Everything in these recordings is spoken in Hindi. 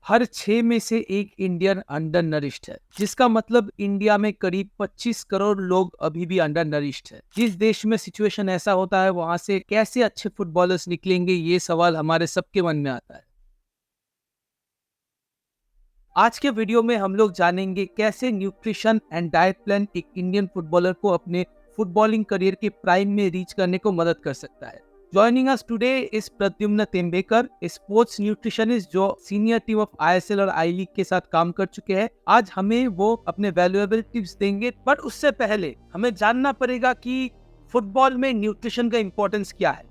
हर 6 में से एक इंडियन अंडर नरिश्ड है, जिसका मतलब इंडिया में करीब 25 करोड़ लोग अभी भी अंडर नरिश्ड है। जिस देश में सिचुएशन ऐसा होता है, वहां से कैसे अच्छे फुटबॉलर्स निकलेंगे, ये सवाल हमारे सबके मन में आता है। आज के वीडियो में हम लोग जानेंगे कैसे न्यूट्रिशन एंड डाइट प्लान एक इंडियन फुटबॉलर को अपने फुटबॉलिंग करियर के प्राइम में रीच करने को मदद कर सकता है। Joining us today is Pradyumna Tembekar, sports nutritionist जो सीनियर टीम ऑफ आईएसएल और आई लीग के साथ काम कर चुके हैं। आज हमें वो अपने वैल्यूएबल टिप्स देंगे, बट उससे पहले हमें जानना पड़ेगा कि फुटबॉल में न्यूट्रिशन का इंपॉर्टेंस क्या है।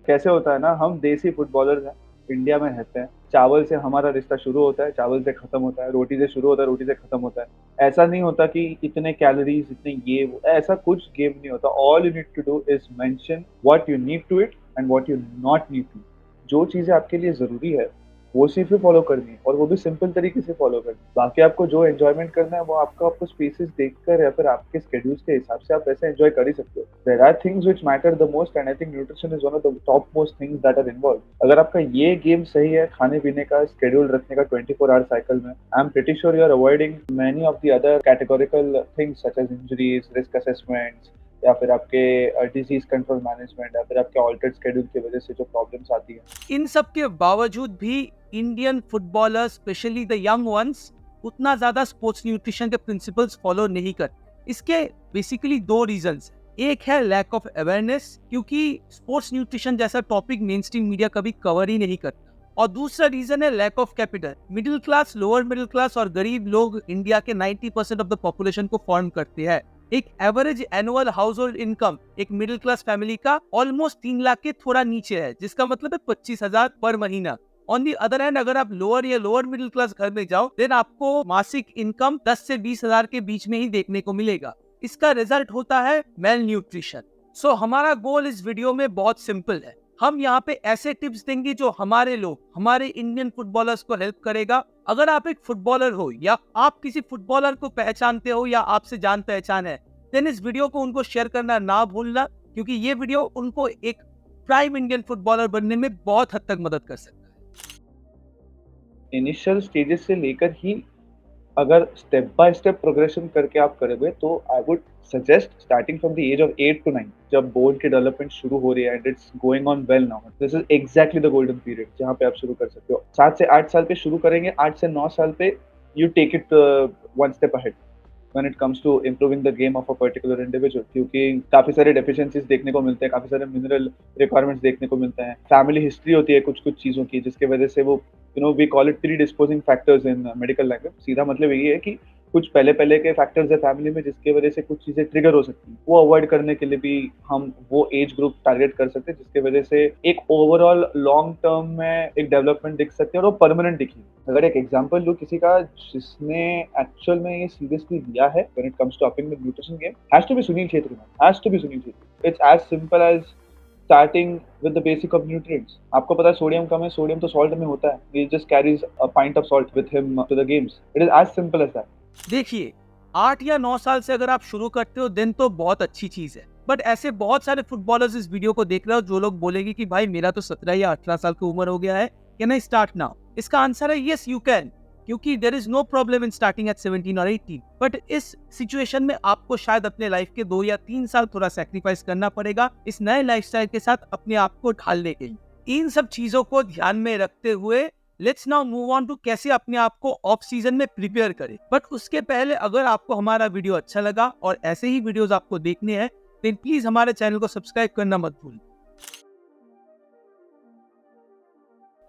कैसे होता है ना, हम देसी फुटबॉलर्स हैं, इंडिया में रहते हैं। चावल से हमारा रिश्ता शुरू होता है, चावल से खत्म होता है। रोटी से शुरू होता है, रोटी से खत्म होता है। ऐसा नहीं होता कि इतने कैलोरीज, इतने ये वो, ऐसा कुछ गेम नहीं होता। All you need to do is mention what you need to it and what you not need to. जो चीजें आपके लिए जरूरी है वो सिर्फ फॉलो करनी है, और वो भी सिंपल तरीके से फॉलो करनी है। बाकी आपको जो एंजॉयमेंट करना है वो आपको स्पेसेस देखकर या फिर आपके स्केड्यूल्स के हिसाब से आप वैसे एंजॉय कर ही सकते हो। There are things which matter the most and I think nutrition is one of the top most things that are involve. अगर आपका ये गेम सही है, खाने पीने का स्केड्यूल रखने का 24 आवर साइकिल में, I am pretty sure you are avoiding many of the other categorical things such as injuries, risk assessments, या फिर आपके डिजीज कंट्रोल मैनेजमेंट, या फिर आपके ऑल्टर्ड स्केड्यूल की वजह से जो प्रॉब्लम्स आती है। इन सब के बावजूद भी Indian footballers, specially the young ones, उतना ज्यादा स्पोर्ट्स न्यूट्रिशन के प्रिंसिपल्स फॉलो नहीं करते। इसके बेसिकली दो रीजंस हैं। एक है लैक ऑफ अवेयरनेस, क्योंकि स्पोर्ट्स न्यूट्रिशन जैसा टॉपिक मेन स्ट्रीम मीडिया कभी कवर ही नहीं करता। और दूसरा रीजन है lack of capital. Middle class, lower middle class और गरीब लोग इंडिया के 90% ऑफ द पॉपुलेशन को फॉर्म करते हैं। एक average annual house hold income एक मिडिल क्लास फैमिली का ऑलमोस्ट 3 लाख के थोड़ा नीचे है, जिसका मतलब है 25,000 पर महीना। ऑन दी अदर हैंड, अगर आप लोअर या लोअर मिडिल क्लास घर में जाओ, देन आपको मासिक इनकम 10 से 20,000 के बीच में ही देखने को मिलेगा। इसका रिजल्ट होता है मेल न्यूट्रिशन। सो हमारा गोल इस वीडियो में बहुत सिंपल है। हम यहाँ पे ऐसे टिप्स देंगे जो हमारे लोग, हमारे इंडियन फुटबॉलर्स को हेल्प करेगा। अगर आप एक फुटबॉलर हो या आप किसी फुटबॉलर को पहचानते हो या आपसे जान पहचान है, देन इस वीडियो को उनको शेयर करना ना भूलना, क्योंकि ये वीडियो उनको एक प्राइम इंडियन फुटबॉलर बनने में बहुत हद तक मदद कर सकता है। इनिशियल स्टेजेस से लेकर ही अगर स्टेप बाय स्टेप प्रोग्रेशन करके आप करोगे तो I would suggest starting from the age of 8 to 9, जब बोन की डेवलपमेंट शुरू हो रही है and it's going on well now, this is exactly the golden period जहाँ पे आप शुरू कर सकते हो। 7 से 8 साल पे शुरू करेंगे, 8 से 9 साल पे you take it one step ahead when it comes to improving the game of a particular individual, क्योंकि काफी सारे डेफिशिएंसीज देखने को मिलते हैं, काफी सारे मिनरल रिक्वायरमेंट्स देखने को मिलते हैं। फैमिली हिस्ट्री होती है कुछ कुछ चीजों की, जिसके वजह से वो we call it predisposing factors in medical language. सीधा मतलब यही है कि कुछ पहले पहले के फैक्टर्स है फैमिली में, जिसकी वजह से कुछ चीजें ट्रिगर हो सकती हैं। वो अवॉइड करने के लिए भी हम वो एज ग्रुप टारगेट कर सकते हैं, जिसकी वजह से एक ओवरऑल लॉन्ग टर्म में एक डेवलपमेंट दिख सकती है और वो परमानेंट दिखी। अगर एक एग्जांपल लूं किसी का जिसने एक्चुअल में ये सीरियसली लिया है when it comes to upping the nutrition game, has to be Sunil Chhetri man, has to be Sunil Chhetri. It's as simple as starting with the basic of nutrients. आपको पता है सोडियम कम है, सोडियम तो सॉल्ट में होता है, he just carries a pint of salt with him to the games. It is as simple as that. देखिए, 8 या 9 साल से अगर आप शुरू करते हो, देन तो बहुत अच्छी चीज है। बट ऐसे बहुत सारे फुटबॉलर्स इस वीडियो को देख रहे हो जो लोग बोलेंगे कि भाई मेरा तो 17 या 18 साल की उम्र हो गया है, कैन आई स्टार्ट नाउ? इसका आंसर है यस यू कैन, क्योंकि there is no problem in starting at 17 और 18। बट इस सिचुएशन में आपको शायद अपने लाइफ के 2 या 3 साल थोड़ा सैक्रिफाइस करना पड़ेगा इस नए लाइफस्टाइल के साथ अपने आप को ढालने के लिए। इन सब चीजों को ध्यान में रखते हुए let's now move on to कैसे अपने आप को ऑफ सीजन में प्रिपेयर करें। बट उसके पहले, अगर आपको हमारा वीडियो अच्छा लगा और ऐसे ही वीडियोस आपको देखने हैं, तो प्लीज हमारे चैनल को सब्सक्राइब करना मत भूलिए।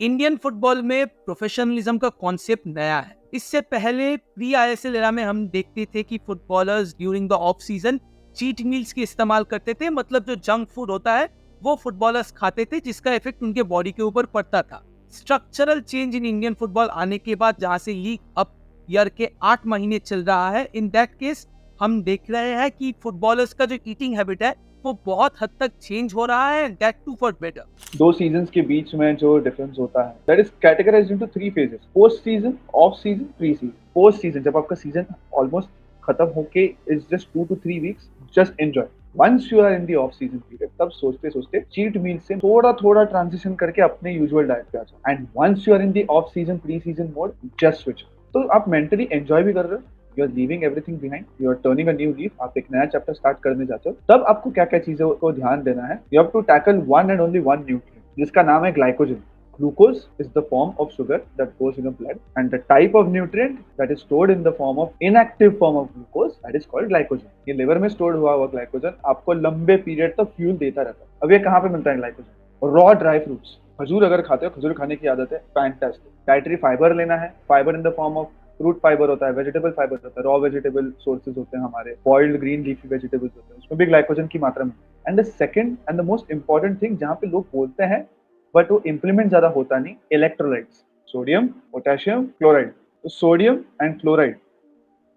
इंडियन फुटबॉल में प्रोफेशनलिज्म का कॉन्सेप्ट नया है। इससे पहले प्री आईएसएल एरा में हम देखते थे कि footballers during the off season cheat meals के इस्तेमाल करते थे, मतलब जो जंक फूड होता है वो फुटबॉलर्स खाते थे, जिसका इफेक्ट उनके बॉडी के ऊपर पड़ता था। Structural change in Indian football आने के बाद, जहां से लीग अप ईयर के 8 महीने चल रहा है, इन दैट केस हम देख रहे हैं कि फुटबॉलर्स का जो ईटिंग हैबिट है वो बहुत हद तक चेंज हो रहा है, दैट टू फॉर बेटर। दो सीजन्स के बीच में जो डिफरेंस होता है, that is categorized into 3 phases: post season, off season, pre season. Post season, जब आपका सीजन ऑलमोस्ट खत्म होके is just 2 to 3 weeks, just enjoy. Once you are in the off season period, तब सोचते सोचते चीट मील से थोड़ा थोड़ा ट्रांजिशन करके अपने यूजुअल डाइट पे आ जाओ। And once you are in the off season pre season mode, just switch. तो आप मेंटली एंजॉय भी कर रहे हो, you are leaving everything behind, you are turning a new leaf, आप एक नया चैप्टर स्टार्ट करने जाते हो। तब आपको क्या क्या चीजों को ध्यान देना है, you have to tackle one and only one nutrient, जिसका नाम है glycogen. Glucose is the form of sugar that goes in the blood, and the type of nutrient that is stored in the form of inactive form of glucose, that is called glycogen. ये लिवर में स्टोर्ड हुआ ग्लाइकोजन आपको लंबे पीरियड तक फ्यूल देता रहता है। अब ये कहाँ पे मिलता है ग्लाइकोजन? Raw dry fruits. खजूर अगर खाते हो, खजूर खाने की आदत है, फैंटास्टिक। डाइटरी फाइबर लेना है, fibre in the form of fruit fibre होता है, वेजिटेबल फाइबर होता है, रॉ वेजिटेबल सोर्सेज होते हैं हमारे, बॉइल्ड ग्रीन लीफी वेजिटेबल्स होते हैं, उसमें भी ग्लाइकोजन की मात्रा में। And the second and the most important thing जहाँ पे लोग बोलते हैं बट वो इम्प्लीमेंट ज्यादा होता नहीं, इलेक्ट्रोलाइट्स, सोडियम, पोटेशियम, क्लोराइड। तो sodium and chloride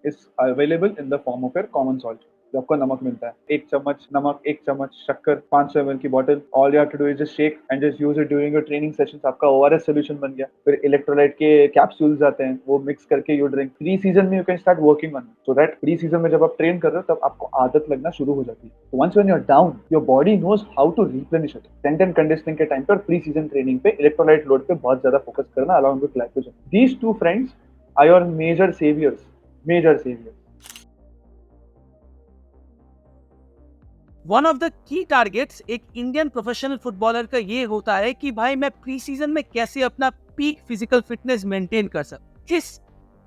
is available in the form of your common salt, जो आपको नमक मिलता है। एक चम्मच नमक, एक चम्मच शक्कर, 500 ml की bottle, all you have to do is just shake and just use it during your training sessions, आपका ओआरएस सोल्यूशन बन गया। फिर इलेक्ट्रोलाइट के कैप्सूल्स आते हैं, वो मिक्स करके यू ड्रिंक। प्री सीजन में you can start working on, so that pre season में जब आप ट्रेन कर रहे हो तब आपको आदत लगना शुरू हो जाती है। Once when you are down, your body knows how to replenish it. Strength and conditioning के टाइम पे और प्री सीजन ट्रेनिंग पे इलेक्ट्रोलाइट लोड पे बहुत ज्यादा फोकस करना, along with glycogen. These two friends are your major saviours, major saviours. One of the key targets एक इंडियन प्रोफेशनल फुटबॉलर का ये होता है कि भाई मैं प्री सीजन में कैसे अपना पीक फिजिकल फिटनेस मेंटेन कर सकूं। इस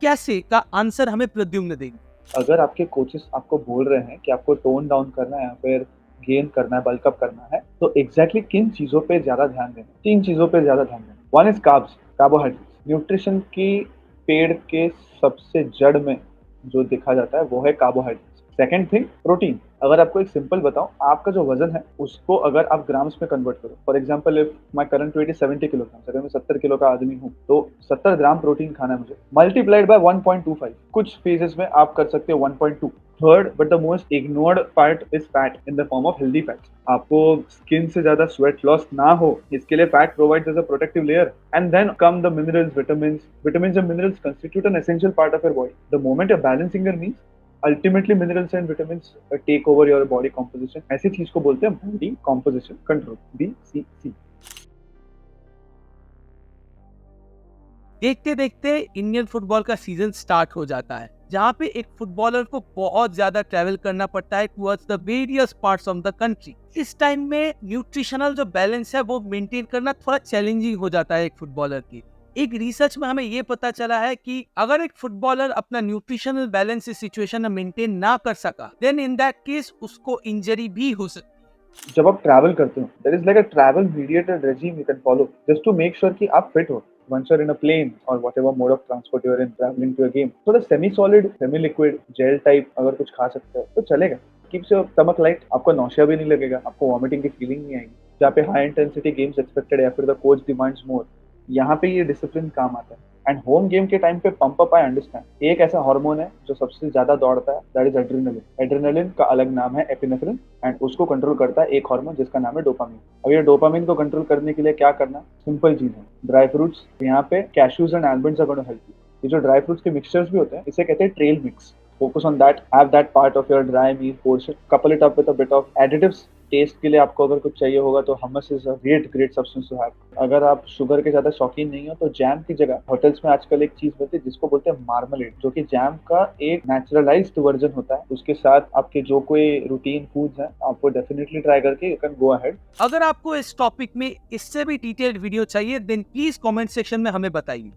कैसे का आंसर हमें प्रद्युम्न देंगे। अगर आपके कोचेस आपको बोल रहे हैं कि आपको टोन डाउन करना है या फिर गेन करना है, बल्कअप करना है, तो एग्जैक्टली किन चीजों पे ज्यादा ध्यान देना? 3 चीजों पे ज्यादा ध्यान देना। One is carbs, carbohydrates. Nutrition की पेड़ के सबसे जड़ में जो देखा जाता है वो है कार्बोहाइड्रेट्स। Second thing, protein. अगर आपको एक सिंपल बताऊं, आपका जो वजन है उसको अगर आप ग्राम्स में कन्वर्ट करो, for example if my current weight is 70 kilogram, अगर मैं 70 किलो का आदमी हूं तो 70 ग्राम प्रोटीन खाना है मुझे, मल्टीप्लाइड बाय 1.25। कुछ फेजेस में आप कर सकते हो 1.2। Third but the most ignored part is fat in the form of healthy fats. आपको स्किन से ज्यादा स्वेट लॉस ना हो, इसके लिए fat provides as a protective layer. And then come the minerals, vitamins. Vitamins and minerals constitute an essential part of your body. The moment you're balancing your meals, ultimately minerals and vitamins take over your body composition. ऐसी चीज को बोलते हैं body composition control, BCC। देखते देखते इंडियन फुटबॉल का सीजन स्टार्ट हो जाता है, जहाँ पे एक फुटबॉलर को बहुत ज्यादा ट्रैवल करना पड़ता है towards the various parts of the country. इस टाइम में न्यूट्रिशनल जो बैलेंस है वो मेंटेन करना थोड़ा चैलेंजिंग हो जाता है एक फुटबॉलर के। एक रिसर्च में हमें ये पता चला है कि अगर एक फुटबॉलर अपना न्यूट्रिशनल बैलेंस इस सिचुएशन में मेंटेन ना कर सका, देन इन दैट केस उसको इंजरी भी हो सकती है। जब आप ट्रैवल करते हो, there is like a travel mediated regime you can follow just to make sure कि आप फिट हो। Once you're in a plane or whatever mode of transport you're in, traveling to a game, थोड़ा semi solid, semi liquid, gel type अगर कुछ खा सकते हो तो चलेगा। कीप्स योर स्टमक लाइट, आपको नौशिया भी नहीं लगेगा, आपको वॉमिटिंग की फीलिंग नहीं आएगी। जहाँ पे हाई इंटेंसिटी गेम्स एक्सपेक्टेड है या फिर द कोच डिमांड्स मोर, यहाँ पे ये डिसिप्लिन काम आता है। एंड होम गेम के टाइम पे पंप अप, आई अंडरस्टैंड। एक ऐसा हार्मोन है जो सबसे ज्यादा दौड़ता है, दैट इज एड्रेनलिन। एड्रेनलिन का अलग नाम है एपिनेफ्रिन, एंड उसको कंट्रोल करता है एक हार्मोन जिसका नाम है डोपामिन। अब ये डोपामिन को कंट्रोल करने के लिए क्या करना? सिंपल चीज है, ड्राई फ्रूट्स। यहाँ पे cashews and almonds are gonna help you. ये जो ड्राई फ्रूट्स के मिक्सचर्स भी होते हैं, इसे कहते हैं trail mix. Focus on that, have that part of your dry meal portion, couple it up with a bit of additives। Taste के लिए आपको अगर कुछ चाहिए होगा तो hummus is a great substance to have। अगर आप शुगर के ज्यादा शौकीन नहीं हो तो जैम की जगह होटल्स में आजकल एक चीज बनती है जिसको बोलते हैं मार्मलेड, जो कि जैम का एक नेचुरलाइज्ड वर्जन होता है। उसके साथ आपके जो कोई रूटीन फूड्स हैं आपको डेफिनेटली ट्राई करके यू कैन गो अहेड। अगर आपको इस टॉपिक में इससे भी डिटेल्ड वीडियो चाहिए, देन प्लीज कमेंट सेक्शन में हमें बताइए।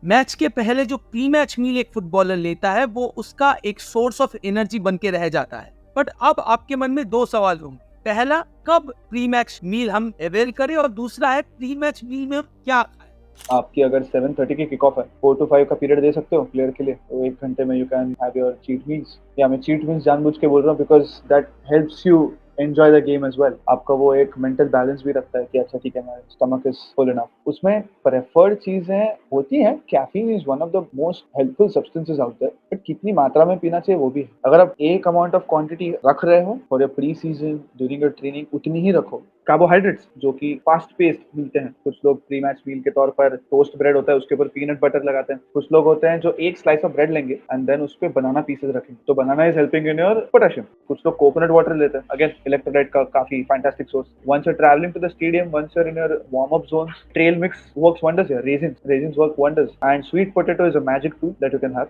मैच के पहले जो प्री मैच मील एक फुटबॉलर लेता है वो उसका एक सोर्स ऑफ एनर्जी बन के रह जाता है। बट अब आपके मन में 2 सवाल होंगे। पहला, कब प्री मैच मील हम अवेल करें, और दूसरा है प्री मैच मील में हम क्या खाएं। आपकी अगर 7:30 की किक ऑफ है, 4 to 5 का पीरियड दे सकते हो प्लेयर के लिए, तो 1 घंटे में you can have your cheat meals. या मैं चीट मील्स जानबूझ के बोल रहा हूँ because that helps you enjoy the game as well. आपका वो एक मेंटल बैलेंस भी रखता है कि अच्छा ठीक है, मेरा स्टमक इज फुल इनफ। उसमें प्रेफर्ड चीजें होती हैं, caffeine is one of the most helpful substances out there, but कितनी मात्रा में पीना चाहिए वो भी है। अगर आप एक अमाउंट ऑफ क्वांटिटी रख रहे हो for your pre season during your training, उतनी ही रखो। कार्बोहाइड्रेट्स जो कि फास्ट पेस्ड मिलते हैं। कुछ लोग प्री मैच मील के तौर पर टोस्ट ब्रेड होता है उसके ऊपर पीनट बटर लगाते हैं। कुछ लोग होते हैं जो एक स्लाइस ऑफ ब्रेड लेंगे एंड देन उस पे बनाना पीसेस रखेंगे, तो banana is helping in your potassium. कुछ लोग कोकोनट वाटर लेते हैं, अगेन इलेक्ट्रोलाइट का काफी fantastic source. Once you travelling to the stadium, once you in your warm up zones, trail mix works wonders here. Raisins work wonders and sweet potato is a magic tool that you can have.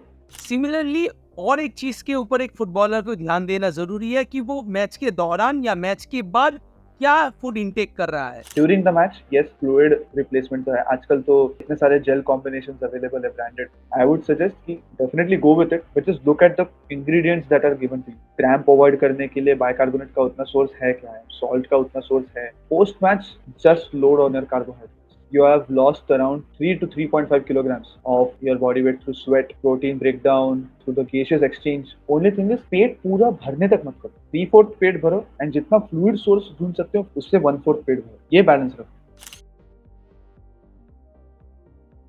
Similarly और एक चीज के ऊपर एक फुटबॉलर को ध्यान देना जरूरी है कि वो मैच के दौरान या मैच के बाद क्या फूड इनटेक कर रहा है। During the match, yes, fluid replacement तो है आजकल, तो इतने सारे जेल कॉम्बिनेशंस अवेलेबल है ब्रांडेड। आई वुड सजेस्ट कि definitely go with it, but just look at the ingredients that are given to you. Cramp avoid करने के लिए बाइकार्बोनेट का उतना सोर्स है क्या है, सॉल्ट का उतना सोर्स है। Post match just load on your carbohydrates. You have lost around 3 to 3.5 kilograms of your body weight through sweat, protein breakdown, through the gaseous exchange. Only thing is पेट पूरा भरने तक मत करो। 3/4 पेट भरो एंड जितना फ्लूइड सोर्स ढूंढ सकते हो उससे 1/4 पेट भरो। ये बैलेंस रखो।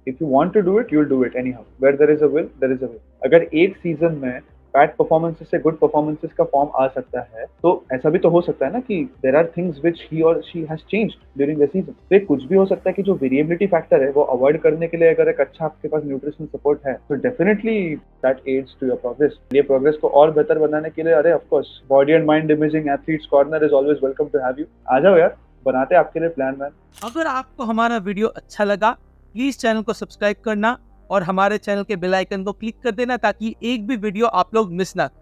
If you want to do it, you'll do it anyhow. Where there is a will, there is a way. अगर एक सीजन में बैड परफॉर्मेंसेस से गुड परफॉर्मेंसेस का फॉर्म आ सकता है, तो ऐसा भी तो हो सकता है ना कि there are things which he or she has changed during the season. तो कुछ भी हो सकता है कि जो वेरिएबिलिटी फैक्टर है वो अवॉइड करने के लिए अगर एक अच्छा आपके पास न्यूट्रिशनल सपोर्ट है तो definitely that aids to your progress. ये प्रोग्रेस को और बेहतर बनाने के लिए, अरे of course, body and mind imaging athletes corner is always welcome to have you. आ जाओ यार, बनाते हैं आपके लिए प्लान मैन। अगर आपको हमारा वीडियो अच्छा लगा, प्लीज चैनल को सब्सक्राइब करना और हमारे चैनल के बेल आइकन को क्लिक कर देना ताकि एक भी वीडियो आप लोग मिस ना करें।